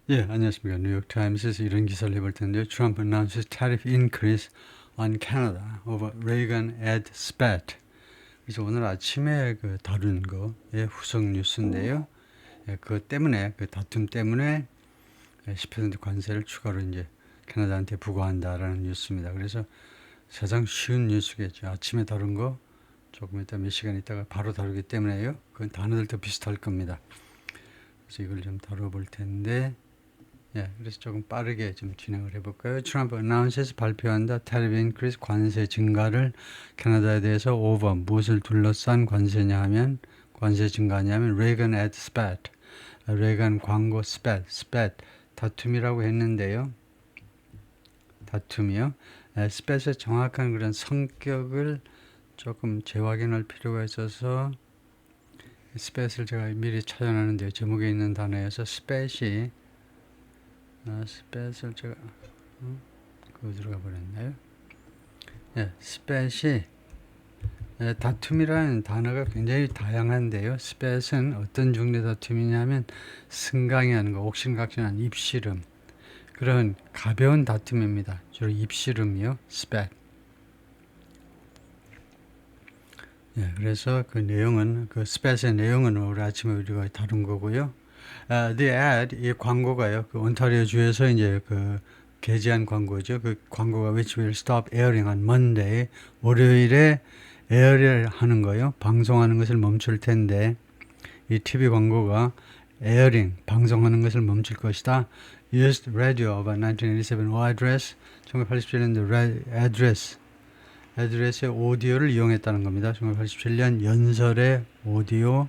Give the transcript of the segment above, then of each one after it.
예, 안녕하십니까. 뉴욕타임스에서 이런 기사를 해볼 텐데요. Trump announces tariff increase on Canada over Reagan ad spat. 그래서 오늘 아침에 다룬 거의 후속 뉴스인데요. 예, 그것 때문에, 그 다툼 때문에 10% 관세를 추가로 이제 캐나다한테 부과한다라는 뉴스입니다. 그래서 가장 쉬운 뉴스겠죠. 아침에 다룬 거 조금 이따 몇 시간 있다가 바로 다루기 때문에요. 그 단어들도 비슷할 겁니다. 그래서 이걸 좀 다뤄볼 텐데, 예, 그래서 조금 빠르게 좀 진행을 해볼까요? 트럼프 announces 발표한다. tariff increase 관세 증가를 캐나다에 대해서 over 무엇을 둘러싼 관세냐 하면 관세 증가냐면 레이건 ad spat 레이건 광고 spat 다툼이라고 했는데요. 다툼이요. spat의 정확한 그런 성격을 조금 재확인할 필요가 있어서 spat을 제가 미리 찾아놨는데요. 제목에 있는 단어여서 spat이 스펫을 제가 그거 들어가 버렸나요? 예, 스펫이 다툼이라는 단어가 굉장히 다양한데요. 스펫은 어떤 종류의 다툼이냐면 승강이하는 거, 옥신각신한 입씨름 그런 가벼운 다툼입니다. 주로 입씨름이요. 스펫. 예, 그래서 그 내용은 그 스펫의 내용은 오늘 아침에 우리가 다룬 거고요. The ad 이 광고가요. 그 온타리오 주에서 이제 그 게재한 광고죠. 그 광고가 which will stop airing on Monday 월요일에 에어를 하는 거요. 방송하는 것을 멈출 텐데 이 TV 광고가 에어링 방송하는 것을 멈출 것이다. Used radio of a 1987 address 1987년도 address의 오디오를 이용했다는 겁니다. 1987년 연설의 오디오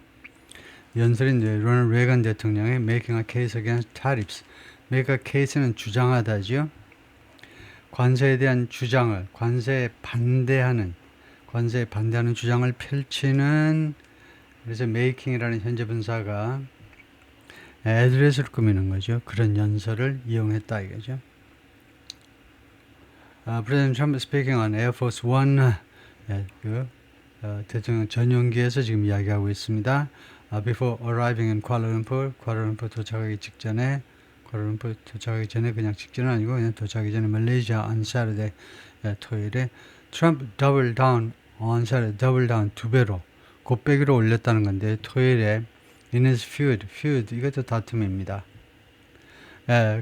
연설인 로널드 레이건 대통령의 Making a Case Against Tariffs. Make a case는 주장하다지요. 관세에 대한 주장을, 관세에 반대하는 주장을 펼치는 그래서 making이라는 현재 분사가 address를 꾸미는 거죠. 그런 연설을 이용했다 이거죠. President Trump speaking on Air Force One 대통령 전용기에서 지금 이야기하고 있습니다. Before arriving in Kuala Lumpur 도착하기 직전에, 그냥 직전은 아니고 그냥 도착하기 전에 말레이시아 on Saturday, 토요일에 Trump double down on Saturday, double down 두 배로 곱빼기로 올렸다는 건데 토요일에 in his feud 이것도 다툼입니다.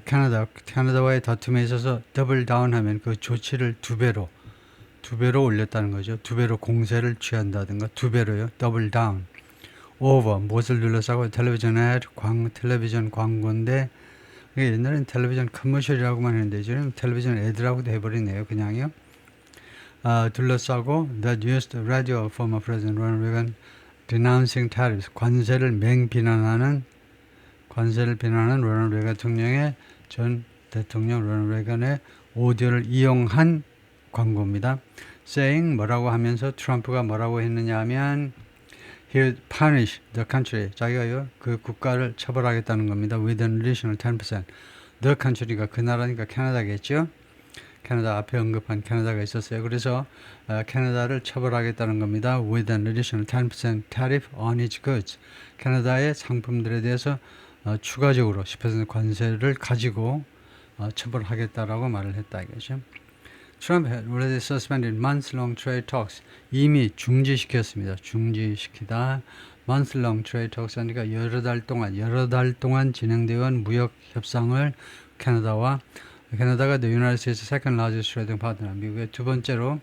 캐나다와의 다툼에 있어서 double down 하면 그 조치를 두 배로 올렸다는 거죠. 두 배로 공세를 취한다든가 두 배로요. double down. over 무엇을 둘러싸고 텔레비전 ad 텔레비전 광고인데 옛날엔 텔레비전 커머셜이라고만 했는데 지금 텔레비전 애드라고도 해버리네요. 그냥요. 둘러싸고 that used radio former President Ronald Reagan denouncing tariffs 관세를 비난하는 로널드 레이건 대통령의 전 대통령 로널드 레이건의 오디오를 이용한 광고입니다. saying 뭐라고 하면서 트럼프가 뭐라고 했느냐 하면 he would punish the country. 자기가요 그 국가를 처벌하겠다는 겁니다. with an additional 10%. the country가 그 나라니까 캐나다겠죠. 캐나다 앞에 언급한 캐나다가 있었어요. 그래서 캐나다를 처벌하겠다는 겁니다. with an additional 10% tariff on its goods. 캐나다의 상품들에 대해서 추가적으로 10% 관세를 가지고 처벌하겠다라고 말을 했다 이거죠. Trump had already suspended months-long trade talks. 이미 중지시켰습니다. 중지시키다. months-long trade talks 하니까 여러 달 동안 진행되어 온 무역 협상을 캐나다가 the United States second largest trading partner, 미국의 두 번째로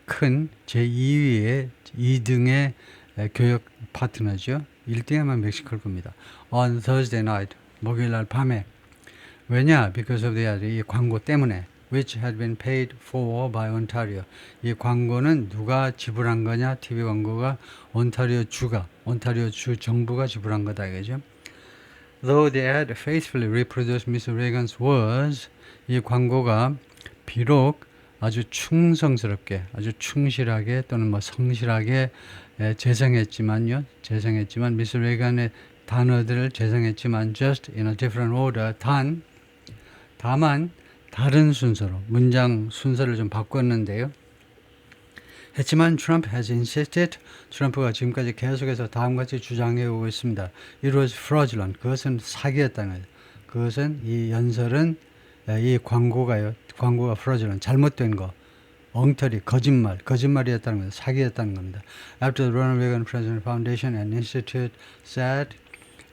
큰 제2위의 2등의 교역 파트너죠. 1등에만 멕시코일 겁니다. On Thursday night, 목요일 날 밤에. 왜냐? Because of the ad, 이 광고 때문에. which had been paid for by Ontario. 이 광고는 누가 지불한 거냐? TV 광고가 온타리오 주 정부가 지불한 거다 이거죠. Though the ad faithfully reproduced Mr. Reagan's words, 이 광고가 비록 아주 충성스럽게, 아주 충실하게 또는 성실하게 재생했지만 Mr. Reagan의 단어들을 재생했지만 just in a different order, 다만 다른 순서로 문장 순서를 좀 바꿨는데요. 했지만 Trump has insisted, 트럼프가 지금까지 계속해서 다음같이 주장해 오고 있습니다. It was fraudulent. 그것은 사기였다는 거예요. 그것은 이 연설은 이 광고가 fraudulent, 잘못된 거, 엉터리, 거짓말이었다는 겁니다. 사기였다는 겁니다. After the Ronald Reagan President Foundation and Institute said,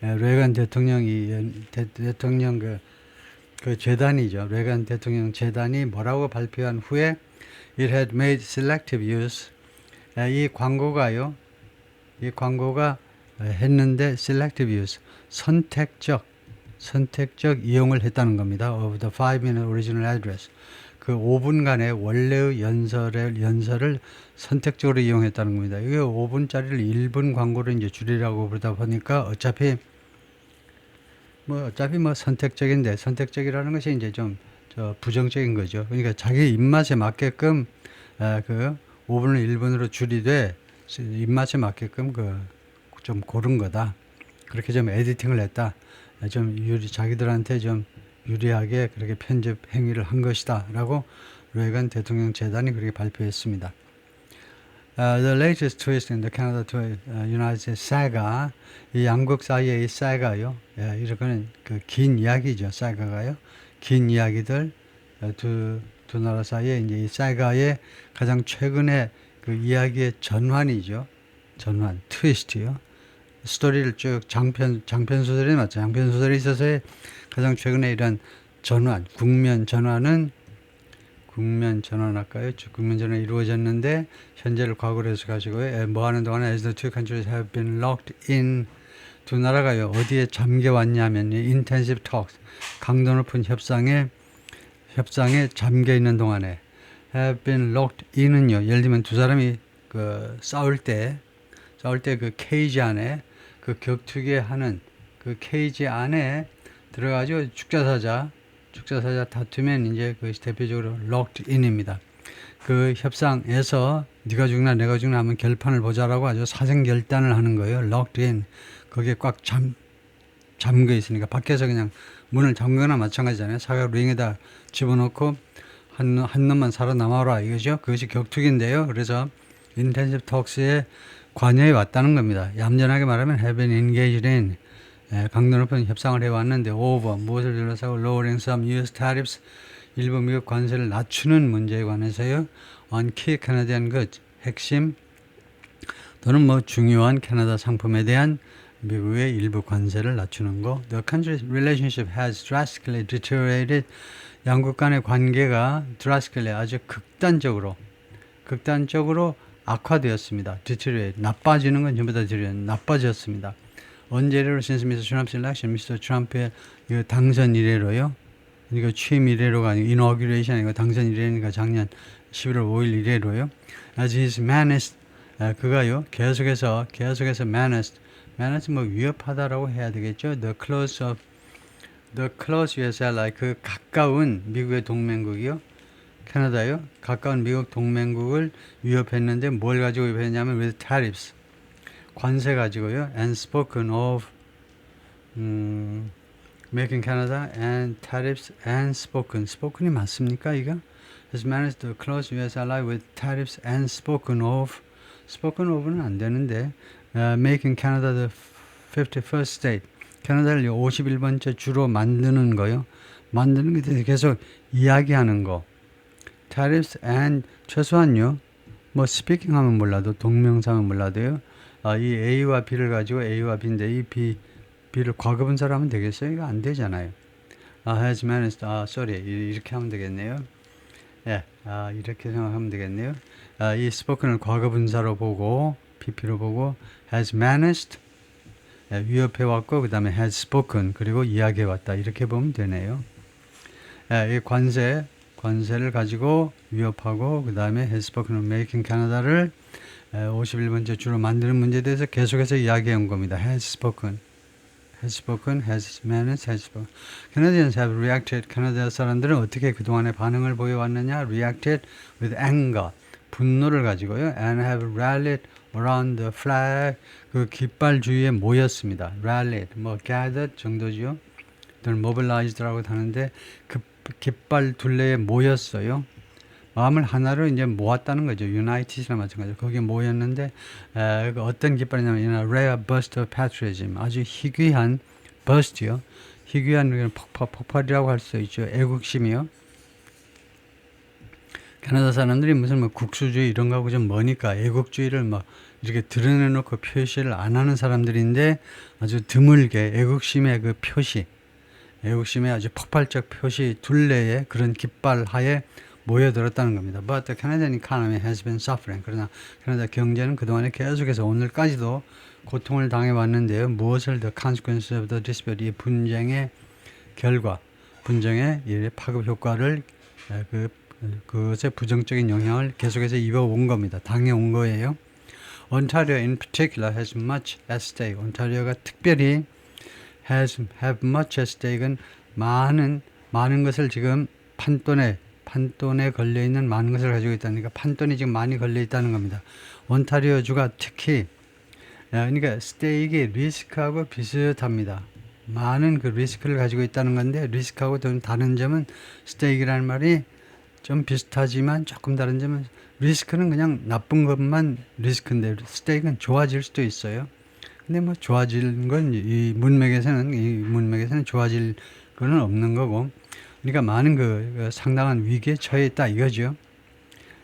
레간 대통령이 대통령 그 재단이죠. 레간 대통령 재단이 뭐라고 발표한 후에 it had made selective use. 이 광고가 했는데 selective use, 선택적 이용을 했다는 겁니다. Of the 5-minute original address. 그 5분간의 원래의 연설을 선택적으로 이용했다는 겁니다. 이게 5분짜리를 1분 광고로 이제 줄이라고 그러다 보니까 어차피 선택적인데, 선택적이라는 것이 이제 좀 부정적인 거죠. 그러니까 자기 입맛에 맞게끔 그 5분을 1분으로 줄이되 입맛에 맞게끔 좀 고른 거다. 그렇게 좀 에디팅을 했다. 좀 자기들한테 좀 유리하게 그렇게 편집 행위를 한 것이다. 라고 레이건 대통령 재단이 그렇게 발표했습니다. The latest twist in the Canada to United States saga, 이 양국 사이의 이 sa가요. 이렇게는 그 긴 이야기죠. sa가가요. 긴 이야기들 두 나라 사이에 이제 이 sa가의 가장 최근의 그 이야기의 전환이죠. 전환, 트위스트요. 스토리를 쭉 장편 소설이 맞죠. 장편 소설에 있어서의 가장 최근에 이런 전환, 국면 전환이 이루어졌는데 현재를 과거로 해서 가지고요. 뭐 하는 동안에 as the two countries have been locked in, 두 나라가요. 어디에 잠겨 왔냐면 intensive talks, 강도 높은 협상에 잠겨 있는 동안에 have been locked in은요. 예를 들면 두 사람이 싸울 때 그 케이지 안에 그 격투기 하는 그 케이지 안에 들어가지고 죽자사자 다투면 이제 그것이 대표적으로 locked in입니다. 그 협상에서 네가 죽나 내가 죽나 하면 결판을 보자라고 아주 사생결단을 하는 거예요. locked in. 거기에 꽉 잠겨 있으니까 밖에서 그냥 문을 잠그거나 마찬가지잖아요. 사각 링에다 집어넣고 한 놈만 살아남아라 이거죠. 그것이 격투기인데요. 그래서 intensive talks에 관여해 왔다는 겁니다. 얌전하게 말하면 have been engaged in, 강도 높은 협상을 해왔는데 over, 무엇을 둘러싸고 lowering some US tariffs, 일부 미국 관세를 낮추는 문제에 관해서요. on key Canadian goods, 핵심 또는 중요한 캐나다 상품에 대한 미국의 일부 관세를 낮추는 거. The country's relationship has drastically deteriorated. 양국 간의 관계가 drastically, 아주 극단적으로 악화되었습니다. deteriorate, 나빠지는 건 전부 다 나빠졌습니다. 언제로 since Mr. Trump's election, Mr. Trump의 당선 이래로요. 이거 취임 이래로가 아니고 inauguration 아니고 당선 이래니까 작년 11월 5일 이래로요. As his menaced, 그가요 계속해서 menaced 위협하다라고 해야 되겠죠. The close US ally, 그 가까운 미국의 동맹국이요. 캐나다요. 가까운 미국 동맹국을 위협했는데 뭘 가지고 위협했냐면 with tariffs, 관세 가지고요. and spoken of, making Canada and tariffs and spoken이 맞습니까 이거? has managed to close US ally with tariffs and spoken of는 안 되는데 making Canada the 51st state, 캐나다를 51번째 주로 만드는 거요. 만드는 게 대해서 계속 이야기하는 거. tariffs and, 최소한요. speaking 하면 몰라도, 동명사면 몰라도요. 이 A와 B를 가지고 A와 B인데 이 B를 과거분사로 하면 되겠어요? 이거 안 되잖아요. has managed, 이렇게 하면 되겠네요. 이렇게 생각하면 되겠네요. 이 spoken을 과거분사로 보고, PP로 보고, has managed, 위협해왔고, 그 다음에 has spoken, 그리고 이야기해왔다. 이렇게 보면 되네요. 이 관세를 가지고 위협하고, 그 다음에 has spoken, making Canada를 51번째 주로 만드는 문제에 대해서 계속해서 이야기해 온 겁니다. has spoken, has managed, has spoken. Canadians have reacted. 캐나다 사람들은 어떻게 그동안에 반응을 보여왔느냐? reacted with anger, 분노를 가지고요. and have rallied around the flag, 그 깃발 주위에 모였습니다. rallied, gathered 정도죠. 또는 mobilized라고 하는데 그 깃발 둘레에 모였어요. 마음을 하나로 이제 모았다는 거죠. united이나 마찬가지로 거기에 모였는데 어떤 깃발이냐면 rare burst of patriotism, 아주 희귀한 burst요. 희귀한 폭발이라고 할 수 있죠. 애국심이요. 캐나다 사람들이 무슨 뭐 국수주의 이런 거하고 좀 머니까 애국주의를 막 이렇게 드러내놓고 표시를 안 하는 사람들인데 아주 드물게 애국심의 그 표시, 애국심의 아주 폭발적 표시 둘레에 그런 깃발하에 모여들었다는 겁니다. But the Canadian economy has been suffering. 그러나 캐나다 경제는 그동안에 계속해서 오늘까지도 고통을 당해왔는데요. 무엇을 the consequences of the dispute, 이 분쟁의 결과, 분쟁의 이 파급 효과를 그것의 부정적인 영향을 계속해서 입어온 겁니다. 당해온 거예요. Ontario in particular has much at stake. 온타리오가 특별히 have much at stake은 많은 것을 지금 판돈에 걸려 있는 많은 것을 가지고 있다니까 판돈이 지금 많이 걸려 있다는 겁니다. 온타리오주가 특히 그러니까 스테이크 리스크하고 비슷합니다. 많은 그 리스크를 가지고 있다는 건데 리스크하고 좀 다른 점은 스테이크라는 말이 좀 비슷하지만 조금 다른 점은 리스크는 그냥 나쁜 것만 리스크인데 스테이크는 좋아질 수도 있어요. 근데 뭐 좋아지는 건 이 문맥에서는 좋아질 거는 없는 거고 그러니까 많은 그 상당한 위기에 처해 있다 이거죠.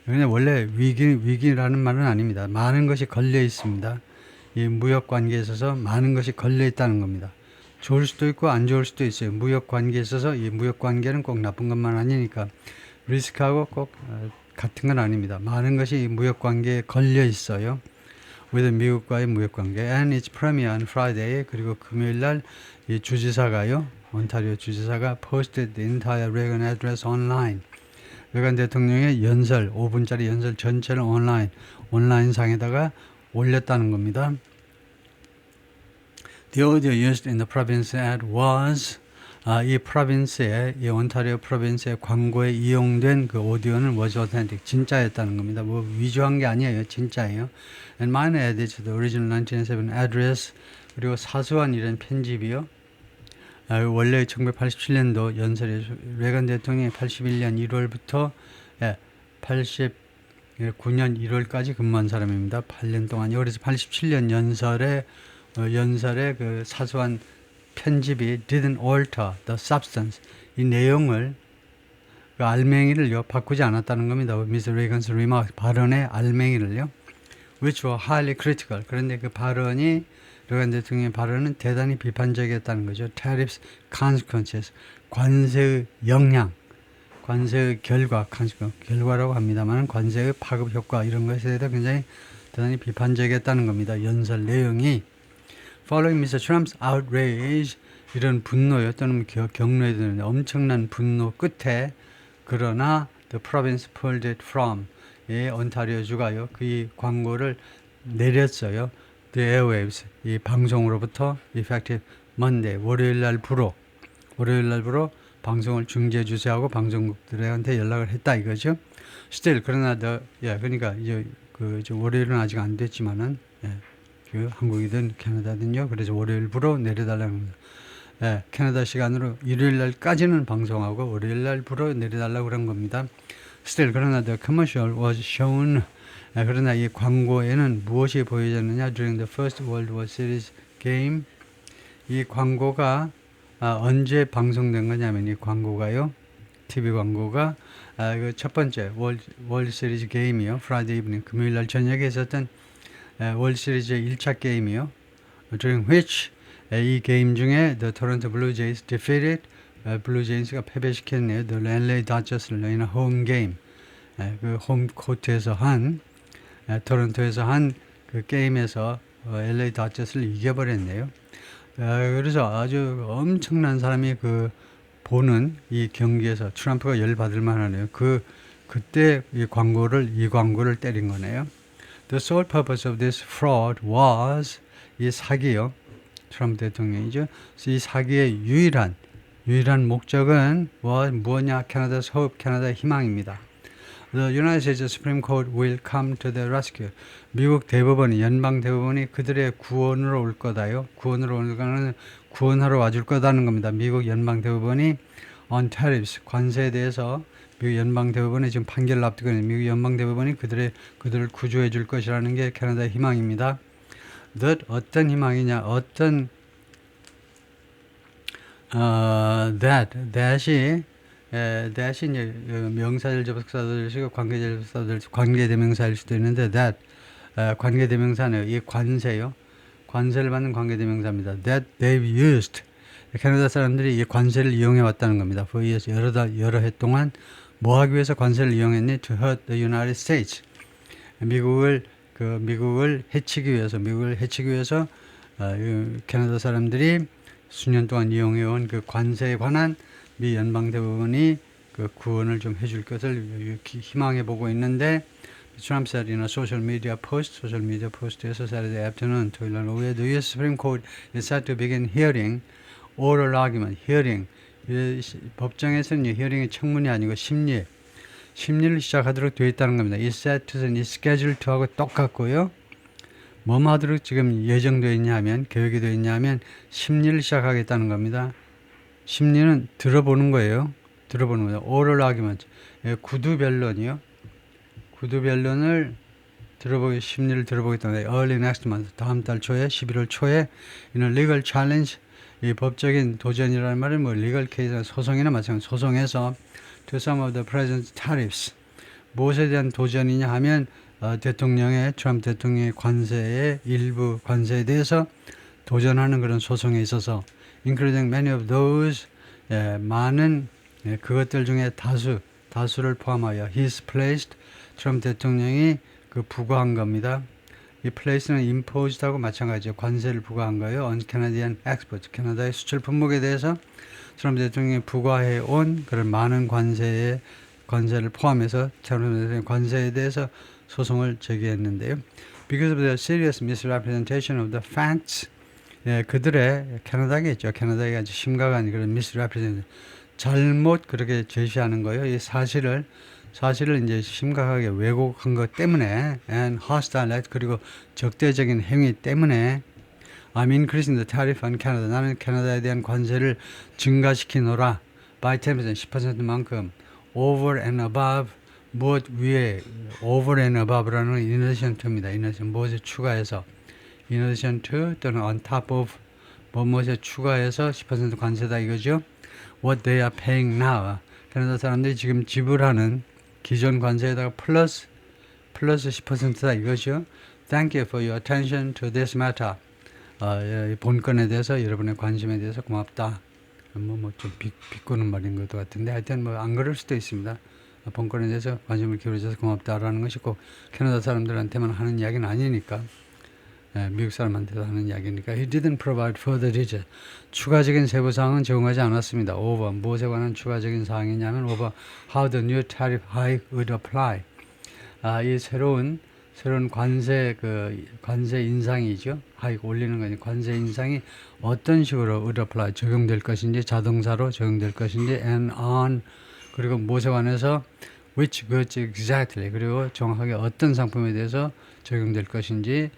그냥 원래 위기라는 말은 아닙니다. 많은 것이 걸려 있습니다. 이 무역 관계에 있어서 많은 것이 걸려 있다는 겁니다. 좋을 수도 있고 안 좋을 수도 있어요. 무역 관계에 있어서 이 무역 관계는 꼭 나쁜 것만 아니니까 리스크하고 꼭 같은 건 아닙니다. 많은 것이 무역 관계에 걸려 있어요. with 미국과의 무역 관계. And its premier on Friday. 그리고 금요일 날 이 주지사가요. 온타리오 주지사가 posted the entire Reagan address online. 레간 대통령의 연설, 5분짜리 연설 전체를 온라인상에다가 올렸다는 겁니다. The audio used in the province ad was 이 프로빈스의 이 온타리오 프로빈스의 광고에 이용된 그 오디오는 was authentic 진짜였다는 겁니다. 뭐 위조한 게 아니에요. 진짜예요. And mine added to the original 1997 address 그리고 사소한 이런 편집이요. 원래 1987년도 연설에 레간 대통령이 81년 1월부터 89년 1월까지 근무한 사람입니다. 8년 동안요. 그래서 87년 연설의 그 사소한 편집이 didn't alter the substance 이 내용을 그 알맹이를요 바꾸지 않았다는 겁니다. Mr. Reagan's remark 발언의 알맹이를요, which were highly critical. 그런데 그 발언이 레간 대통령의 발언은 대단히 비판적이었다는 거죠. Tariffs consequences 관세의 영향, 관세의 결과라고 합니다만 관세의 파급 효과 이런 것에 대해서 굉장히 대단히 비판적이었다는 겁니다. 연설 내용이 Following Mr. Trump's outrage 이런 분노요 또는 경로에 드는 엄청난 분노 끝에 그러나 the province pulled it from 온타리오주가요 그 광고를 내렸어요. The airwaves 이 방송으로부터 effective Monday 월요일 날부로 방송을 중지해 주세요 하고 방송국들한테 연락을 했다 이거죠. Still 그러나 그러니까 이제 월요일은 아직 안 됐지만은 그 한국이든 캐나다든요. 그래서 월요일부로 내려달라는 겁니다. 캐나다 시간으로 일요일 날까지는 방송하고 월요일 날부로 내려달라고 그런 겁니다. Still 그러나 the commercial was shown 그러나 이 광고에는 무엇이 보여졌느냐? During the first World War Series game 이 광고가 언제 방송된 거냐면 이 광고가요. TV 광고가 그 첫 번째 월드 시리즈 게임이요. Friday evening 금요일 날 저녁에 있었던 월드 시리즈 1차 게임이요. During which 이 게임 중에 the Toronto Blue Jays defeated 블루 제인스가 패배시켰네요. The LA Dodgers를 in a home game. 그 홈 코트에서 토론토에서 한 그 게임에서 LA 다저스를 이겨버렸네요. 그래서 아주 엄청난 사람이 그 보는 이 경기에서 트럼프가 열받을 만하네요. 그때 이 광고를 때린 거네요. The sole purpose of this fraud was 이 사기요. 트럼프 대통령이죠. 이 사기의 유일한 목적은 무엇냐? 캐나다's hope, 캐나다의 희망입니다. The United States Supreme Court will come to the rescue. 미국 대법원이 연방 대법원이 그들의 구원으로 올 거다요. 구원하러 와줄 거다는 겁니다. 미국 연방 대법원이 on tariffs 관세에 대해서 미국 연방 대법원이 지금 판결을 앞두고 있는 미국 연방 대법원이 그들을 구조해 줄 것이라는 게 캐나다의 희망입니다. 어떤 희망이냐? that이 이제 명사절 접속사들이고 관계절 관계대명사일 수도 있는데 that 관계대명사네요. 이 관세요. 관세를 받는 관계대명사입니다. That they've used. 캐나다 사람들이 이 관세를 이용해 왔다는 겁니다. for years 여러 해 동안 뭐 하기 위해서 관세를 이용했니? To hurt the United States. 미국을 해치기 위해서 캐나다 사람들이 수년 동안 이용해온 그 관세에 관한 미 연방 대법원이 그 구원을 좀 해줄 것을 희망해 보고 있는데 Trump said in a social media post에서 Saturday afternoon 토요일 날 오후에 the U.S. Supreme Court is set to begin hearing oral argument. 법정에서는 hearing이 청문이 아니고 심리를 시작하도록 되어 있다는 겁니다. is set to는 is scheduled to하고 똑같고요. 뭐 하도록 지금 예정되어 있냐면 계획이 되어 있냐면 심리를 시작하겠다는 겁니다. 심리는 들어보는 거예요. oral argument. 구두 변론이요. 구두 변론을 심리를 들어보겠다는 거예요. early next month. 다음 달 초에 11월 초에 in a legal challenge. 이 법적인 도전이라는 말은 뭐 legal case 소송이나 마찬가지 소송에서 to some of the president's tariffs. 무엇에 대한 도전이냐 하면 트럼프 대통령의 관세의 일부 관세에 대해서 도전하는 그런 소송에 있어서 including many of those 많은 그것들 중에 다수를 포함하여 he's placed 트럼프 대통령이 그 부과한 겁니다. 이 place는 imposed하고 마찬가지죠. 관세를 부과한 거예요. on Canadian exports. 캐나다의 수출 품목에 대해서 트럼프 대통령이 부과해 온 그런 많은 관세를 포함해서 트럼프 대통령의 관세에 대해서 소송을 제기했는데요. Because of the serious misrepresentation of the facts, 그들의 캐나다겠죠. 캐나다의 아주 심각한 그런 misrepresentation, 잘못 그렇게 제시하는 거예요. 이 사실을 이제 심각하게 왜곡한 것 때문에 and hostile act 그리고 적대적인 행위 때문에 I'm increasing the tariff on Canada. 나는 캐나다에 대한 관세를 증가시키노라 by 10%, 10%만큼 over and above 무엇 위에 over and above라는 in addition to입니다. in addition 무엇에 추가해서 in addition to 또는 on top of 무엇에 추가해서 10% 관세다 이거죠. What they are paying now. 캐나다 사람들이 지금 지불하는 기존 관세에다가 플러스 10%다 이거죠. Thank you for your attention to this matter. 본건에 대해서 여러분의 관심에 대해서 고맙다. 좀 비꼬는 말인 것 같은데 하여튼 안 그럴 수도 있습니다. 본건에 대해서 관심을 기울여줘서 고맙다라는 것이 꼭 캐나다 사람들한테만 하는 이야기는 아니니까 미국 사람한테도 하는 이야기니까 He didn't provide further detail. 추가적인 세부 사항은 제공하지 않았습니다. over 무엇에 관한 추가적인 사항이냐면 over how the new tariff hike would apply. 이 새로운 관세 인상이죠. 하이크 올리는 거니 관세 인상이 어떤 식으로 would apply 적용될 것인지 자동사로 적용될 것인지 and on 그리고 무엇에 관해서 which goods exactly 그리고 정확하게 어떤 상품에 대해서 적용될 것인지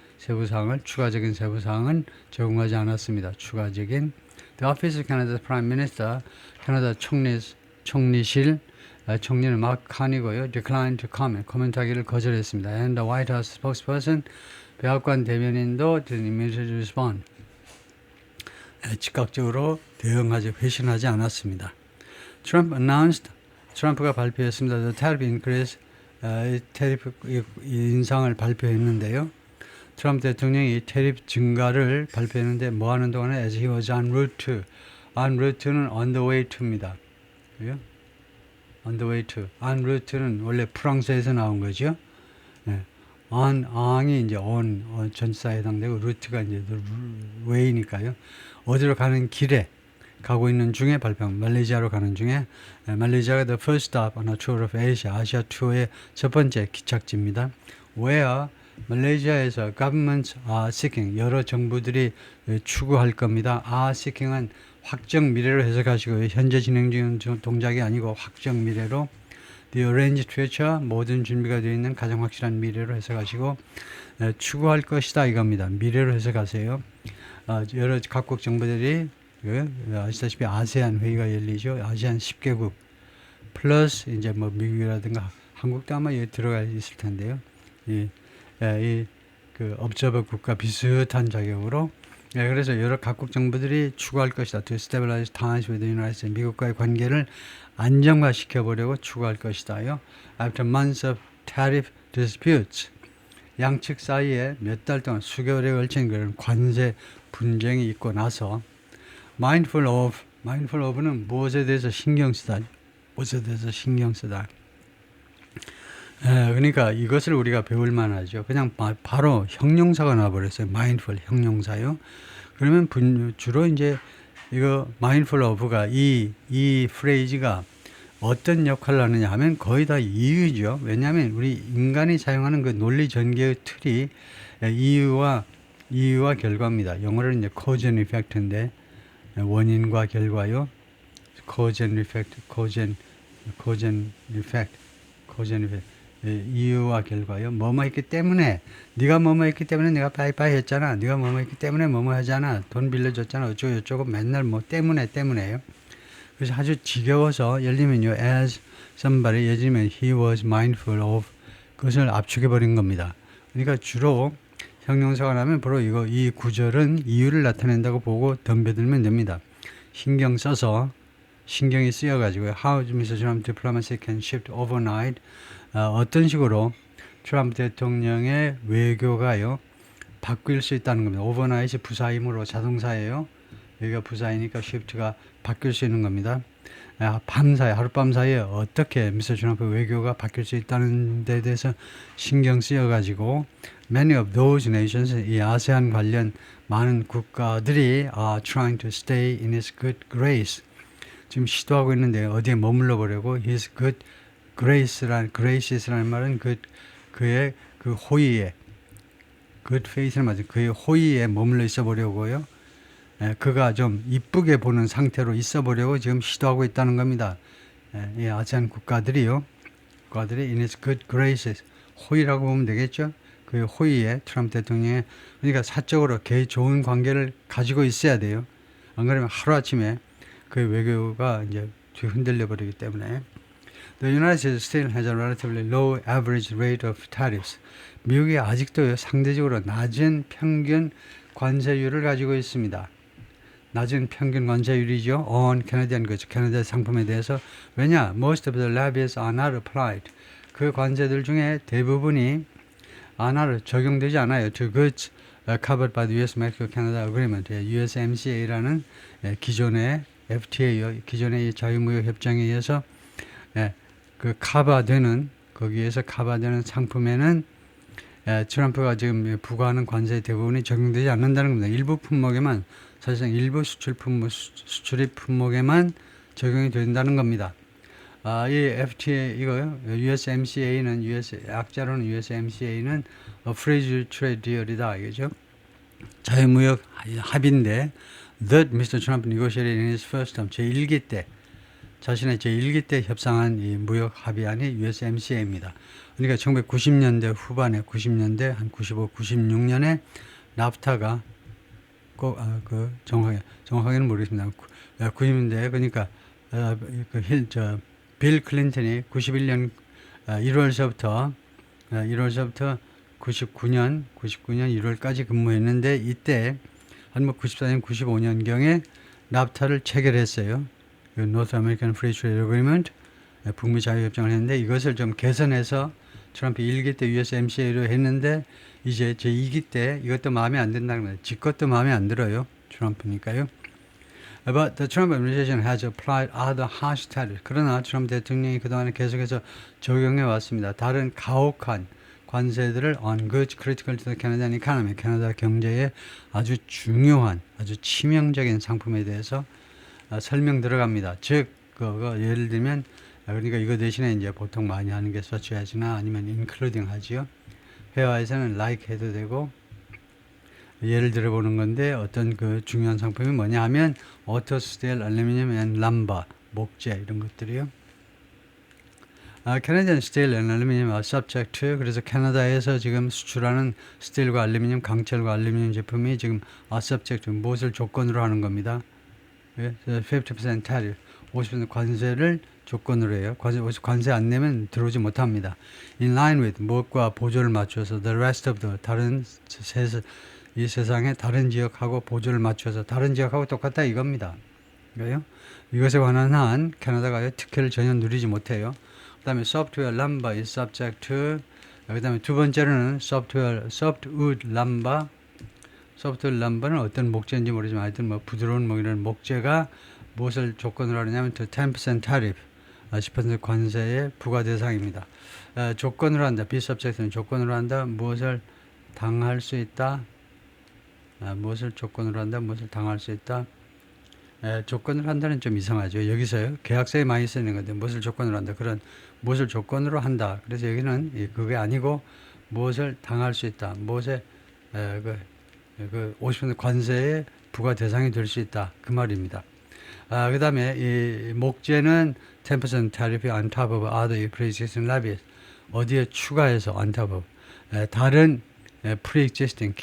추가적인 세부 사항은 제공하지 않았습니다. 추가적인 The Office of Canada's Prime Minister 캐나다 총리실 총리는 마크 카니고요. declined to comment 코멘트하기를 거절했습니다. And the White House spokesperson 백악관 대변인도 didn't immediately respond. 즉각적으로 회신하지 않았습니다. 트럼프가 발표했습니다. The tariff increase 테리프 인상을 발표했는데요. 트럼프 대통령이 테리프 증가를 발표했는데 뭐 하는 동안에 as he was en route to는 on the way to입니다. 그죠? on the way to. en route to는 원래 프랑스에서 나온 거죠. on이 이제 on 전치사에 해당되고 route가 이제 way니까요. 어디로 가는 길에 가고 있는 중에 발표합니다. 말레이시아로 가는 중에 말레이시아가 the first stop on a tour of Asia 아시아 투어의 첫 번째 기착지입니다. where 말레이시아에서 governments are seeking 여러 정부들이 추구할 겁니다. are seeking은 확정 미래로 해석하시고요. 현재 진행 중인 동작이 아니고 확정 미래로 the arranged future 모든 준비가 되어 있는 가장 확실한 미래로 해석하시고 추구할 것이다 이겁니다. 미래로 해석하세요. 여러 각국 정부들이 아시다시피 아세안 회의가 열리죠. 아세안 10개국 플러스 이제 미국이라든가 한국도 아마 여기 들어가 있을 텐데요. 그 업저버 국가 비슷한 자격으로 예, 그래서 여러 각국 정부들이 추구할 것이다. To stabilize ties with the United States. 미국과의 관계를 안정화시켜 보려고 추구할 것이다요. After months of tariff disputes. 양측 사이에 몇 달 동안 수개월에 걸친 그런 관세 분쟁이 있고 나서 mindful of는 무엇에 대해서 신경 쓰다. 무엇에 대해서 신경 쓰다. 그러니까 이것을 우리가 배울 만하죠. 그냥 바로 형용사가 나와버렸어요. mindful 형용사요. 그러면 주로 이제 이거 mindful of가 이 프레이즈가 어떤 역할을 하느냐 하면 거의 다 이유죠. 왜냐하면 우리 인간이 사용하는 그 논리 전개의 틀이 이유와 결과입니다. 영어로는 이제 cause and effect인데 원인과 결과요. cause and effect. 이유와 결과요. 뭐뭐 했기 때문에 네가 뭐뭐 했기 때문에 내가 빠이빠이 했잖아. 네가 뭐뭐 했기 때문에 뭐뭐 하잖아. 돈 빌려줬잖아. 어쩌고 맨날 뭐 때문에요. 그래서 아주 지겨워서 예를 들면요. as somebody 예를 들면 he was mindful of 그것을 압축해버린 겁니다. 그러니까 주로 형용사가 나면 바로 이 구절은 이유를 나타낸다고 보고 덤벼들면 됩니다. 신경이 쓰여가지고요. How Mr. Trump diplomacy can shift overnight. 어떤 식으로 트럼프 대통령의 외교가요. 바뀔 수 있다는 겁니다. overnight이 부사이므로 자동사예요. 여기가 부사이니까 shift가 바뀔 수 있는 겁니다. 하룻밤 사이에 어떻게 미스터 트럼프 외교가 바뀔 수 있다는 데 대해서 신경 쓰여가지고 many of those nations, 이 아세안 관련 많은 국가들이 are trying to stay in his good grace. 지금 시도하고 있는데 어디에 머물러 보려고 his good gracious라는 말은 그의 그 호의에 good faith는 맞아요. 그의 호의에 머물러 있어 보려고요. 그가 좀 이쁘게 보는 상태로 있어 보려고 지금 시도하고 있다는 겁니다. 이 아세안 국가들이 in his good graces 호의라고 보면 되겠죠. 그 호의에 트럼프 대통령의 그러니까 사적으로 좋은 관계를 가지고 있어야 돼요. 안 그러면 하루아침에 그 외교가 이제 흔들려 버리기 때문에 The United States still has a relatively low average rate of tariffs. 미국이 아직도 상대적으로 낮은 평균 관세율을 가지고 있습니다. 낮은 평균 관세율이죠. on Canadian goods, 캐나다 상품에 대해서. 왜냐? Most of the levies are not applied. 그 관세들 중에 대부분이 적용되지 않아요. To goods covered by the U.S.-Mexico Canada Agreement, USMCA라는 기존의 FTA요. 기존의 자유무역 협정에 의해서 거기에서 커버되는 상품에는 트럼프가 지금 부과하는 관세 대부분이 적용되지 않는다는 겁니다. 일부 품목에만 사실상 일부 수출입 품목에만 적용이 된다는 겁니다. 이 FTA 이거요. USMCA는 약자로는 USMCA는 Free Trade Deal이다 이거죠. 자유무역 합의인데 that Mr. Trump negotiated in his first term 제1기 때 자신의 제1기 때 협상한 이 무역 합의안이 USMCA입니다. 그러니까 1990년대 후반에 90년대 한 95, 96년에 나프타가 꼭 정확하게는 모르겠습니다. 90년대 그러니까 빌 클린턴이 91년 1월서부터 99년 1월까지 근무했는데 이때 한 94년 95년경에 나프타를 체결했어요. North American Free Trade Agreement 북미 자유협정을 했는데 이것을 좀 개선해서 트럼프 1기 때 USMCA로 했는데 이제 제 2기 때 이것도 마음에 안 든다는 거예요. 지 것도 마음에 안 들어요. 트럼프니까요. But the Trump administration has applied other harsh tariffs. 그러나 트럼프 대통령이 그동안에 계속해서 적용해 왔습니다. 다른 가혹한 관세들을 on goods critical to the Canadian economy, 캐나다 경제에 아주 중요한, 아주 치명적인 상품에 대해서 설명 들어갑니다. 즉, 예를 들면, 그러니까 이거 대신에 이제 보통 많이 하는 게 such as나 아니면 including 하지요. 회화에서는 like 해도 되고, 예를 들어보는 건데 어떤 그 중요한 상품이 뭐냐 하면 auto steel, aluminum and lumber, 목재 이런 것들이요. Canadian steel and aluminum are subject to 그래서 캐나다에서 지금 수출하는 스틸과 알루미늄, 강철과 알루미늄 제품이 지금 are subject to 무엇을 조건으로 하는 겁니다. 50% tariff, 50% 관세를 조건으로 해요. 관세 안 내면 들어오지 못합니다. In line with 무엇과 보조를 맞춰서 the rest of the 다른 이 세상의 다른 지역하고 보조를 맞춰서 다른 지역하고 똑같다 이겁니다. 그래요? 이것에 관한 한 캐나다가 특혜를 전혀 누리지 못해요. 그 다음에 software number is subject to, 그 다음에 두 번째로는 software number. software number는 어떤 목재인지 모르지만 하여튼 뭐 부드러운 뭐 이런 목재가 무엇을 조건으로 하느냐면 to 10% tariff, 10% 관세의 부과 대상입니다. 조건으로 한다. be subject는 조건으로 한다. 무엇을 당할 수 있다. 무엇을 조건으로 한다. 무엇을 당할 수 있다. 조건으로 한다는 좀 이상하죠. 여기서요. 계약서에 많이 쓰는 건데 무엇을 조건으로 한다. 그런 무엇을 조건으로 한다. 그래서 여기는 그게 아니고 무엇을 당할 수 있다. 무엇에 그 50% 관세의 부과 대상이 될 수 있다. 그 말입니다. 그 다음에 이 목재는 10% tariff on top of other pre-existing levies. 어디에 추가해서 on top of 다른 pre-existing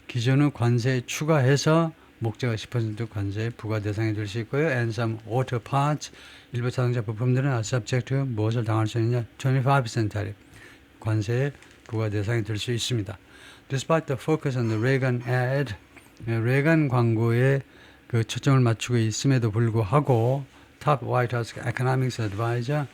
기존의 관세에 추가해서 목재가 10% 관세의 부과 대상이 될 수 있고요. And some auto parts, 일부 자동차 부품들은 are subject to 무엇을 당할 수 있느냐? 25% tariff, 관세의 부과 대상이 될 수 있습니다. Despite the focus on the Reagan ad, 레간 광고에 그 초점을 맞추고 있음에도 불구하고 top White House Economics Advisor,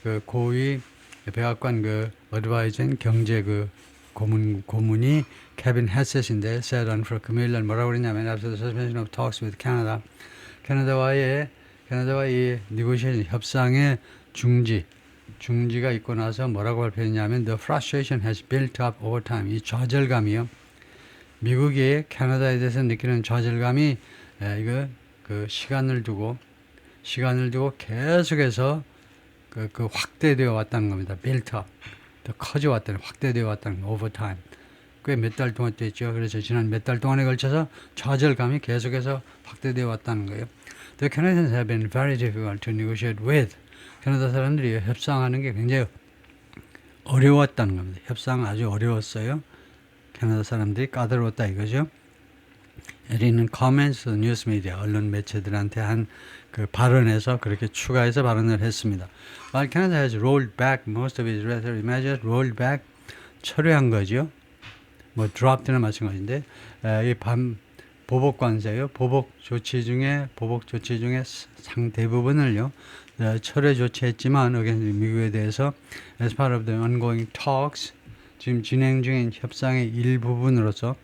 그 고위 백악관 그 어드바이저인 경제 그 고문이 케빈 헤셋인데 said on for 금요일날 뭐라고 그랬냐면 after the suspension of talks with Canada, 캐나다와의 negotiation 협상의 중지가 있고 나서 뭐라고 발표했냐면 the frustration has built up over time. 이 좌절감이요. 미국이 캐나다에 대해서 느끼는 좌절감이 이거 그 시간을 두고 계속해서 그 확대되어 왔다는 겁니다. built up. 더 커져 왔다는, 확대되어 왔다는 over time. 꽤 몇 달 동안 됐죠. 그래서 지난 몇 달 동안에 걸쳐서 좌절감이 계속해서 확대되어 왔다는 거예요. The Canadians have been very difficult to negotiate with. 캐나다 사람들이 협상하는 게 굉장히 어려웠다는 겁니다. 협상 아주 어려웠어요. 캐나다 사람들이 까다로웠다 이거죠. 에리는 comments 뉴스 미디어 언론 매체들한테 한 그 발언에서 그렇게 추가해서 발언을 했습니다. While Canada has rolled back most of its regulatory measures, rolled back 철회한 거죠. 뭐 dropped는 마찬가지인데 이 보복 관세요. 보복 조치 중에 상 대부분을요 철회 조치했지만 미국에 대해서 as part of the ongoing talks 지금 진행 중인 협상의 일부분으로서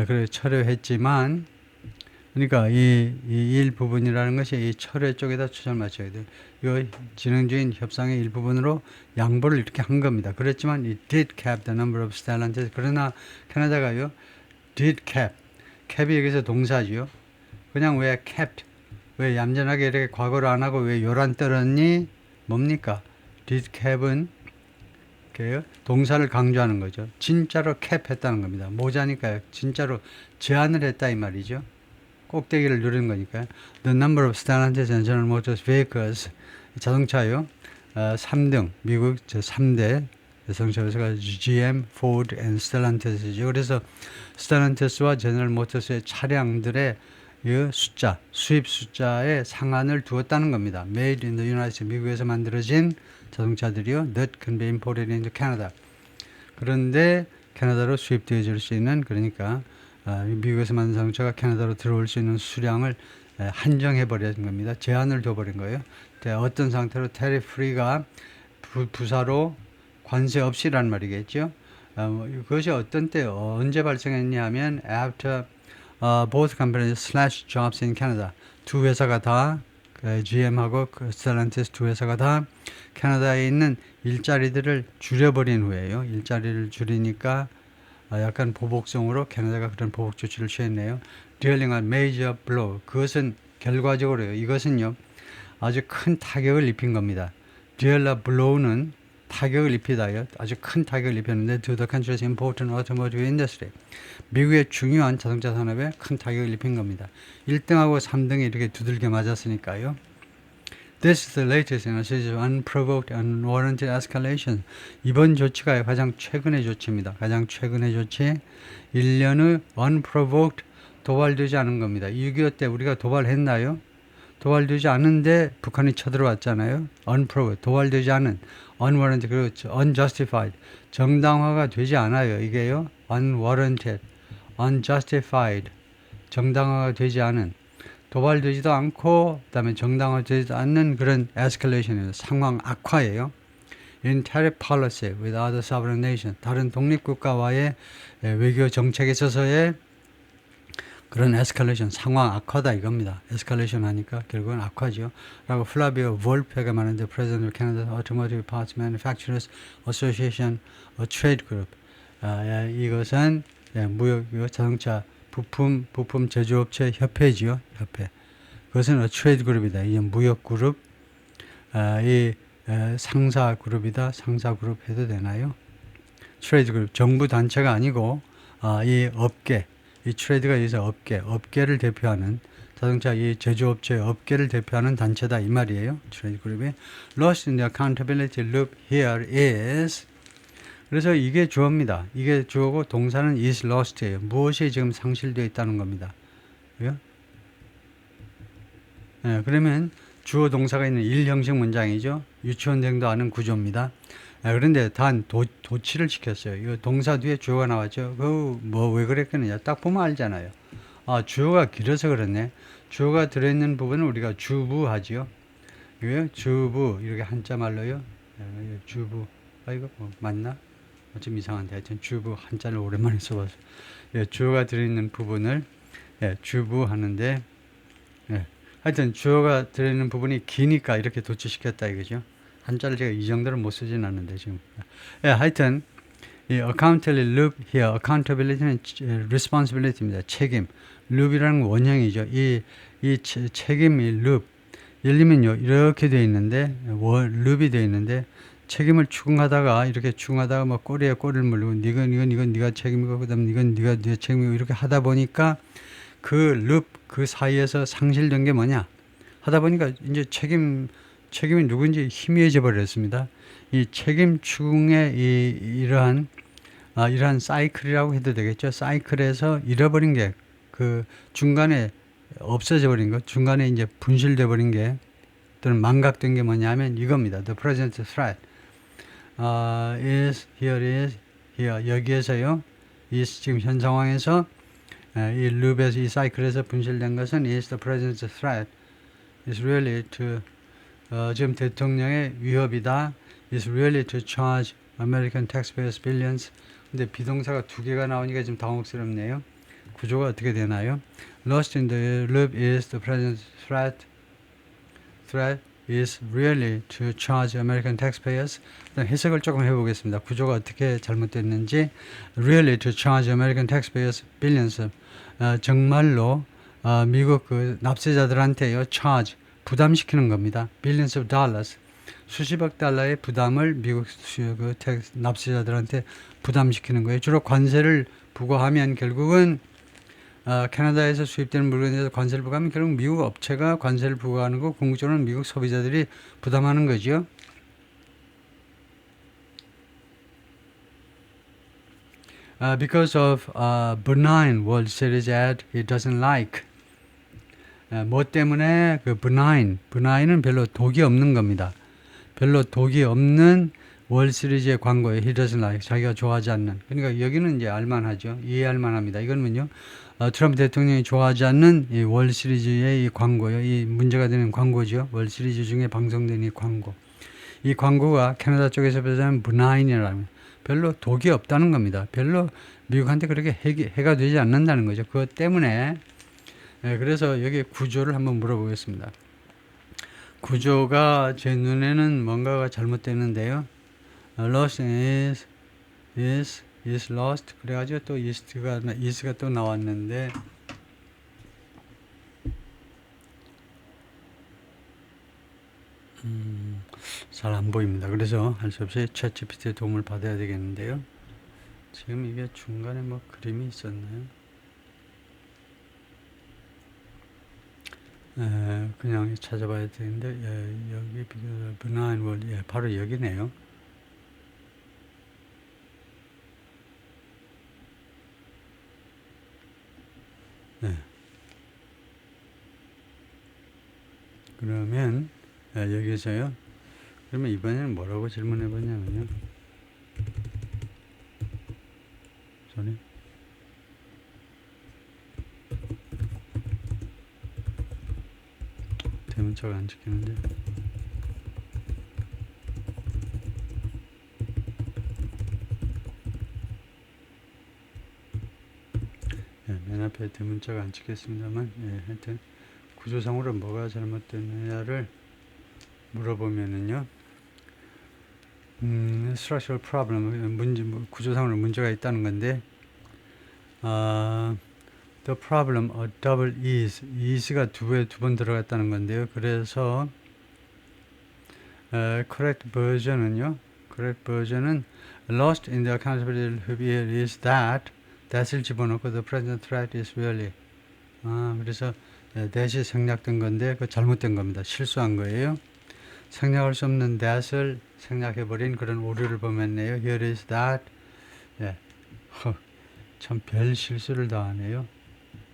그래 철회했지만 그러니까 이 일부분이라는 것이 이 철회 쪽에다 초점을 맞춰야 돼요. 이 진행 중인 협상의 일부분으로 양보를 이렇게 한 겁니다. 그렇지만 it did cap the number of Stellantis. 그러나 캐나다가요 did cap. cap이 여기서 동사지요. 그냥 왜 kept, 왜 얌전하게 이렇게 과거를 안 하고 왜 요란 떨었니? 뭡니까? did cap은 동사를 강조하는 거죠. 진짜로 cap 했다는 겁니다. 모자니까 진짜로 제한을 했다 이 말이죠. 꼭대기를 누르는 거니까요. The number of Stellantis and General Motors vehicles, 자동차요. 3등, 미국 제3대 자동차 회사가 GM, Ford and Stellantis죠. 그래서 Stellantis와 General Motors의 차량들의 이 수입 숫자의 상한을 두었다는 겁니다. Made in the United States, 미국에서 만들어진 자동차들이요. That can be imported into Canada. 그런데 캐나다로 수입되어질 수 있는, 그러니까 미국에서 만든 자동차가 캐나다로 들어올 수 있는 수량을 한정해 버린 겁니다. 제한을 둬버린 거예요. 어떤 상태로 테리 프리가 부사로 관세 없이란 말이겠죠. 그것이 어떤 때 언제 발생했냐 하면 after both companies slashed jobs in Canada. 두 회사가 다 GM하고 Stellantis 두 회사가 다 캐나다에 있는 일자리들을 줄여버린 후에요. 일자리를 줄이니까 약간 보복성으로 캐나다가 그런 보복 조치를 취했네요. Dealing a major blow. 그것은 결과적으로요. 이것은요. 아주 큰 타격을 입힌 겁니다. Deal a blow는 타격을 입히다요. 아주 큰 타격을 입혔는데 to the country's important automotive industry. 미국의 중요한 자동차 산업에 큰 타격을 입힌 겁니다. 1등하고 3등이 이렇게 두들겨 맞았으니까요. This is the latest in a series of unprovoked and unwarranted escalations. 이번 조치가 가장 최근의 조치입니다. 가장 최근의 조치. 1년의 unprovoked, 도발되지 않은 겁니다. 6.25 때 우리가 도발했나요? 도발되지 않은데 북한이 쳐들어왔잖아요. unprovoked, 도발되지 않은, unwarranted, 그리고 unjustified, 정당화가 되지 않아요. 이게요. unwarranted, unjustified, 정당화가 되지 않은, 도발되지도 않고 그다음에 정당화되지 않는 그런 escalation이에요. 상황 악화예요. In tariff policy with other sovereign nations, 다른 독립국가와의 외교 정책에 있어서의 그런 에스컬레이션, 상황 악화다 이겁니다. 에스컬레이션 하니까 결국은 악화죠. 라고 플라비오 볼페가 말하는데 President of Canada Automotive Parts Manufacturers Association, a trade group. 이것은 무역 자동차 부품 제조업체 협회지요. 협회. 그것은 a trade group이다. 이 무역 그룹, 이 상사 그룹이다. 상사 그룹 해도 되나요? 트레이드 그룹, 정부 단체가 아니고 이 업계, 이 트레이드가 여기서 업계를 대표하는 자동차 이 제조업체 업계를 대표하는 단체다 이 말이에요. 트레이드 그룹이 lost in the accountability loop here is, 그래서 이게 주어입니다. 이게 주어고 동사는 is lost예요. 무엇이 지금 상실되어 있다는 겁니다. 그래요? 네, 그러면 주어 동사가 있는 일형식 문장이죠. 유치원생도 아는 구조입니다. 그런데 단 도치를 시켰어요. 이거 동사 뒤에 주어가 나왔죠. 뭐 왜 그랬겠느냐. 딱 보면 알잖아요. 주어가 길어서 그렇네. 주어가 들어있는 부분은 우리가 주부하지요. 이거요? 주부 이렇게 한자 말로요. 주부. 이거 뭐 맞나? 좀 이상한데 하여튼 주부 한자를 오랜만에 써봐서 주어가 들어있는 부분을 주부하는데 하여튼 주어가 들어있는 부분이 기니까 이렇게 도치시켰다 이거죠. 한자를 제가 이 정도로 못 쓰진 않는데 지금. 하여튼 이 accountability loop here, accountability는 responsibility입니다. 책임. loop이라는 원형이죠. 이 책임 이 loop. 예를 들면요 이렇게 돼 있는데 loop이 돼 있는데 책임을 추궁하다가 이렇게 추궁하다가 뭐 꼬리에 꼬리를 물고 이건 네가 책임이고 그다음 이건 네가 네 책임이고 이렇게 하다 보니까 그 loop 그 사이에서 상실된 게 뭐냐 하다 보니까 이제 책임이 누군지 희미해져 버렸습니다. 이 책임 추궁의 이러한 사이클이라고 해도 되겠죠. 사이클에서 잃어버린 게 그 중간에 없어져 버린 것, 중간에 이제 분실돼 버린 게 또는 망각된 게 뭐냐면 이겁니다. The present threat is here 여기에서요. 지금 현 상황에서 이 룹에서 이 사이클에서 분실된 것은 is the present threat is really to 지금 대통령의 위협이다. is really to charge American taxpayers billions. 근데 비동사가 두 개가 나오니까 좀 당혹스럽네요. 구조가 어떻게 되나요? Lost in the loop is the present threat. Threat is really to charge American taxpayers. 해석을 조금 해보겠습니다. 구조가 어떻게 잘못됐는지. Really to charge American taxpayers billions. 정말로 미국 그 납세자들한테요 charge 부담시키는 겁니다. Billions of dollars. 수십억 달러의 부담을 미국 그 납세자들한테 부담시키는 거예요. 주로 관세를 부과하면 결국은 캐나다에서 수입되는 물건에 대해서 관세를 부과하면 결국 미국 업체가 관세를 부과하는 거 궁극적으로는 미국 소비자들이 부담하는 거죠. Because of benign World Series ad he doesn't like. 뭐 때문에 그 benign 별로 독이 없는 겁니다. 별로 독이 없는 월 시리즈의 광고에 he doesn't like, 자기가 좋아하지 않는. 그러니까 여기는 이제 알만하죠. 이해할 만합니다. 이거는요, 트럼프 대통령이 좋아하지 않는 이 월 시리즈의 이 광고요. 이 문제가 되는 광고죠. 월 시리즈 중에 방송되는 이 광고. 이 광고가 캐나다 쪽에서 보자면 benig이라는 별로 독이 없다는 겁니다. 별로 미국한테 그렇게 해가 되지 않는다는 거죠. 그것 때문에 그래서 여기 구조를 한번 물어보겠습니다. 구조가 제 눈에는 뭔가가 잘못되는데요. lost is lost. 그래가지고 또 is가 또 나왔는데, 잘 안 보입니다. 그래서 할 수 없이 챗GPT의 도움을 받아야 되겠는데요. 지금 이게 중간에 뭐 그림이 있었나요? 그냥 찾아봐야 되는데, 여기 benign world, 바로 여기네요. 그러면 여기서요. 그러면 이번에는 뭐라고 질문해 보냐면요. sorry. 대문자가 안 찍히는데. 맨 앞에 대문자가 안 찍혔습니다만, 하여튼 구조상으로 뭐가 잘못됐느냐를 물어보면은요. structural problem, 구조상으로 문제가 있다는 건데, the problem, double is가 두 번 들어갔다는 건데요. 그래서 correct version은요. correct version은 lost in the accountability here is that을 집어넣고 the present threat is really. 그래서 that이 생략된 건데 그 잘못된 겁니다. 실수한 거예요. 생략할 수 없는 that을 생략해버린 그런 오류를 범했네요. Here is that. 참 별 실수를 다 하네요.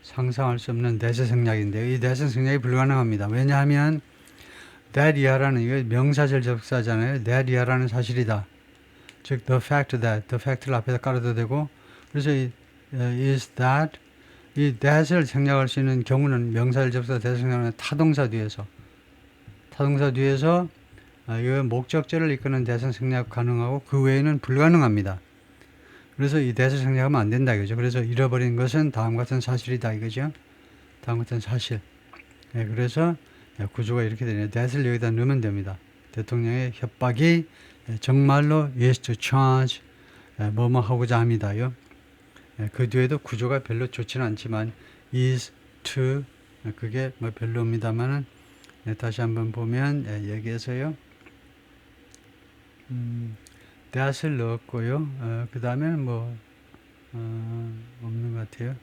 상상할 수 없는 that의 생략인데요. 이 that의 생략이 불가능합니다. 왜냐하면 that 이하라는 이게 명사절 접사잖아요. that 이하라는 사실이다. 즉 the fact that, the fact를 앞에다 깔아도 되고 그래서 이 is that, 이 that을 생략할 수 있는 경우는 명사절 접사 that을 생략하는 타동사 뒤에서 이 목적절을 이끄는 that은 생략 가능하고 그 외에는 불가능합니다. 그래서 이 that을 생략하면 안 된다 이거죠. 그래서 잃어버린 것은 다음 같은 사실이다 이거죠. 다음 같은 사실. 그래서 구조가 이렇게 되네요. that을 여기다 넣으면 됩니다. 대통령의 협박이 정말로 yes to charge 뭐뭐 하고자 합니다요. 그 뒤에도 구조가 별로 좋지는 않지만 is to 그게 뭐 별로입니다만은 다시 한번 보면 여기에서요. that을 넣었고요. 그 다음에는 뭐 없는 것 같아요.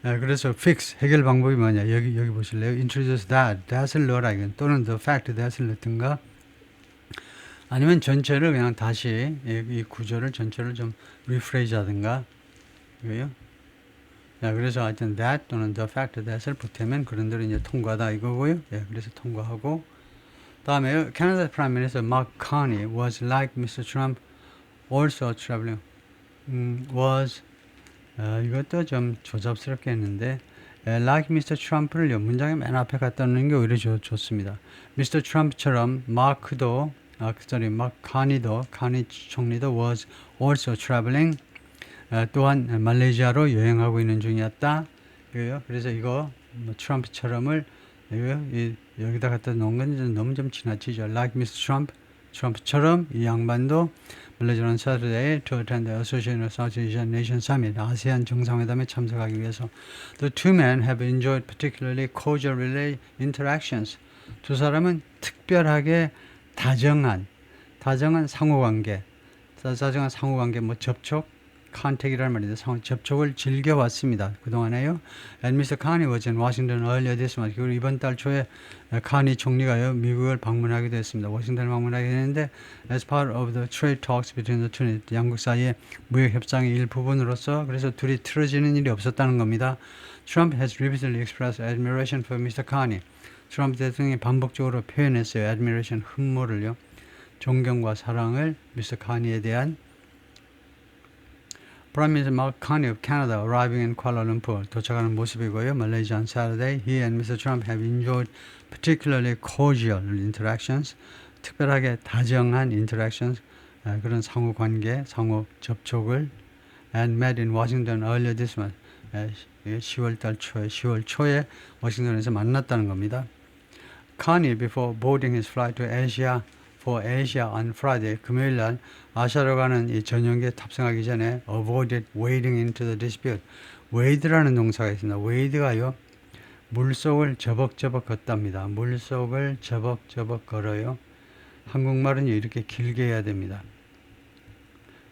그래서 fix 해결 방법이 뭐냐 여기 보실래요? introduce that을 넣어라 이건 또는 the fact that을 넣든가 아니면 전체를 그냥 다시 이 구조를 전체를 좀 rephrase 하든가 이거요. 그래서 하여튼 that 또는 the fact that을 보태면 그런 대로 이제 통과다 이거고요. 그래서 통과하고 다음에 캐나다 프라임 미니스터 마크 카니 was like Mr. Trump also traveling was 이것도 좀 조잡스럽게 했는데 like Mr. Trump를 문장의 맨 앞에 갖다 놓는 게 오히려 좋습니다. Mr. Trump처럼 마크도 카니 총리도 was also traveling 또한 말레이시아로 여행하고 있는 중이었다. 이거요. 그래서 이거 뭐 트럼프처럼을 여기다 갖다 놓은 건 너무 좀 지나치죠. Like Mr. Trump, 트럼프처럼 이 양반도 말레이시아 Saturday to attend the Association of South Asian Nations Summit, 아세안 정상회담에 참석하기 위해서. The two men have enjoyed particularly cordial interactions. 두 사람은 특별하게 다정한 상호관계, 뭐 접촉, contact이라는 말인데 접촉을 즐겨왔습니다. 그동안에요. And Mr. Carney was in Washington earlier this month. 그리고 이번 달 초에 카니 총리가요 미국을 방문하기도 했습니다. 워싱턴을 방문하게 됐는데 as part of the trade talks between the two, 양국 사이의 무역 협상의 일부분으로서 그래서 둘이 틀어지는 일이 없었다는 겁니다. Trump has repeatedly expressed admiration for Mr. Carney. 트럼프 대통령이 반복적으로 표현했어요. admiration, 흠모를요. 존경과 사랑을 Mr. Carney에 대한. Prime Minister Mark Carney of Canada arriving in Kuala Lumpur 도착하는 모습이고요. Malaysia on Saturday. He and Mr. Trump have enjoyed particularly cordial interactions. 특별하게 다정한 interactions. 그런 상호 관계, 상호 접촉을 and met in Washington earlier this month. 10월 초에 워싱턴에서 만났다는 겁니다. Carney before boarding his flight to Asia for Asia on Friday, 금요일 날 아시아로 가는 이 전용기에 탑승하기 전에 avoided wading into the dispute. wade라는 동사가 있습니다. wade가요. 물속을 저벅저벅 걷답니다. 물속을 저벅저벅 걸어요. 한국말은 이렇게 길게 해야 됩니다.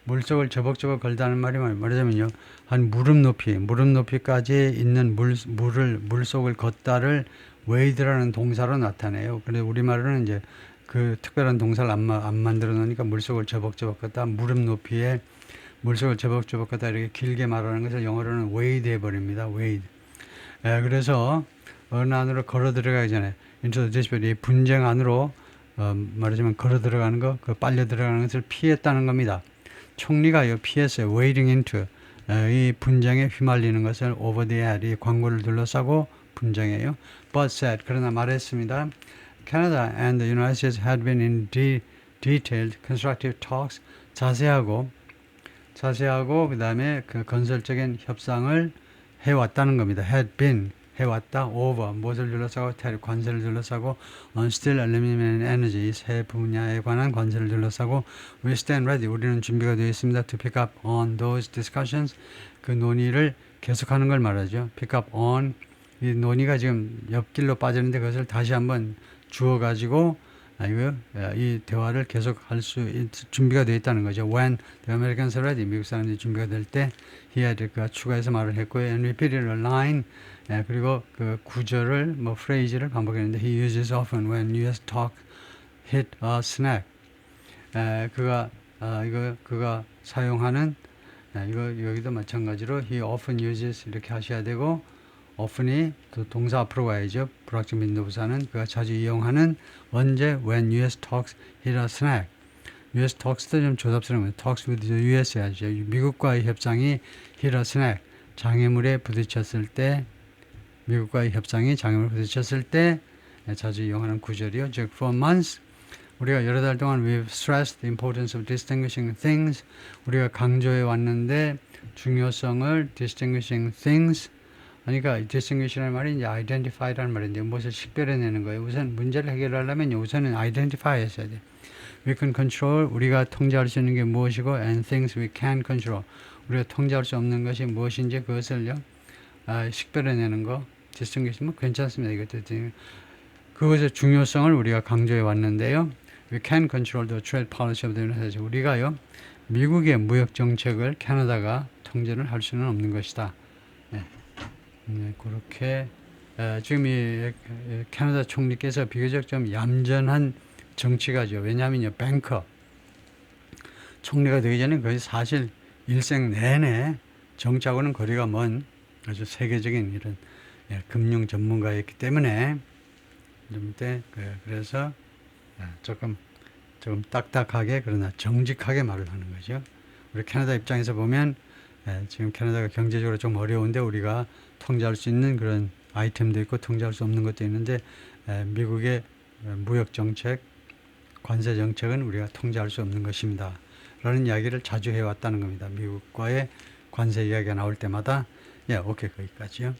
물속을 저벅저벅 걸다는 말이 말하자면요. 한 무릎 높이까지 있는 물속을 걷다를 wade라는 동사로 나타내요. 그래서 우리말로는 이제 그 특별한 동사를 안 만들어 놓으니까 물속을 저벅저벅 걷다 무릎 높이에 물속을 저벅저벅하다 이렇게 길게 말하는 것을 영어로는 wade 해버립니다. wade. 그래서 어느 안으로 걸어 들어가기 전에 into the dispute, 이 분쟁 안으로 말하자면 걸어 들어가는 거, 그 빨려 들어가는 것을 피했다는 겁니다. 총리가요 피했어요. wading into 이 분쟁에 휘말리는 것을 over the head, 이 광고를 둘러싸고 분쟁해요. But said, 그러나 말했습니다. Canada and the United States had been in detailed constructive talks, 자세하고 그 다음에 그 건설적인 협상을 해왔다는 겁니다. had been 해왔다. over 무엇을 둘러싸고 관세를 둘러싸고 on steel, aluminum and energy 세 분야에 관한 관세를 둘러싸고 we stand ready 우리는 준비가 되어 있습니다. to pick up on those discussions 그 논의를 계속하는 걸 말하죠. pick up on 이 논의가 지금 옆길로 빠졌는데 그것을 다시 한번 주어 가지고 이 대화를 계속할 수 준비가 되어 있다는 거죠. When the Americans are ready, 미국 사람들이 준비가 될 때, he had 그 추가해서 말을 했고요. And repeated a line, 그리고 그 구절을 phrase를 반복했는데, he uses often when U.S. talk hit a snag. 그가 사용하는 여기도 마찬가지로 he often uses 이렇게 하셔야 되고. often이 또 동사 앞으로 가야죠. 불확정 빈도부사는 그가 자주 이용하는 언제 when US talks hit a snag. US talks도 좀 조잡스러운 거예요. talks with the US 해야죠. 미국과의 협상이 hit a snag. 장애물에 부딪혔을 때 미국과의 협상이 장애물에 부딪혔을 때 자주 이용하는 구절이요. 즉 for months 우리가 여러 달 동안 we've stressed the importance of distinguishing things. 우리가 강조해 왔는데 중요성을 distinguishing things 그러니까 distinguish라는 말이 이제 identify라는 말인데 무엇을 식별해내는 거예요. 우선 문제를 해결하려면 우선은 identify 했어야 돼. We can control 우리가 통제할 수 있는 게 무엇이고 and things we can control 우리가 통제할 수 없는 것이 무엇인지 그것을요 식별해내는 거 distinguish 뭐 괜찮습니다. 이것도 그것의 중요성을 우리가 강조해 왔는데요. We can control the trade policy of the United States. 우리가요 미국의 무역 정책을 캐나다가 통제를 할 수는 없는 것이다. 그렇게 지금 이 캐나다 총리께서 비교적 좀 얌전한 정치가죠. 왜냐하면요, 뱅커 총리가 되기 전에 거의 사실 일생 내내 정치하고는 거리가 먼 아주 세계적인 이런 금융 전문가였기 때문에 그래서 조금 딱딱하게 그러나 정직하게 말을 하는 거죠. 우리 캐나다 입장에서 보면 지금 캐나다가 경제적으로 좀 어려운데 우리가 통제할 수 있는 그런 아이템도 있고 통제할 수 없는 것도 있는데 미국의 무역 정책, 관세 정책은 우리가 통제할 수 없는 것입니다. 라는 이야기를 자주 해왔다는 겁니다. 미국과의 관세 이야기가 나올 때마다 오케이 거기까지요.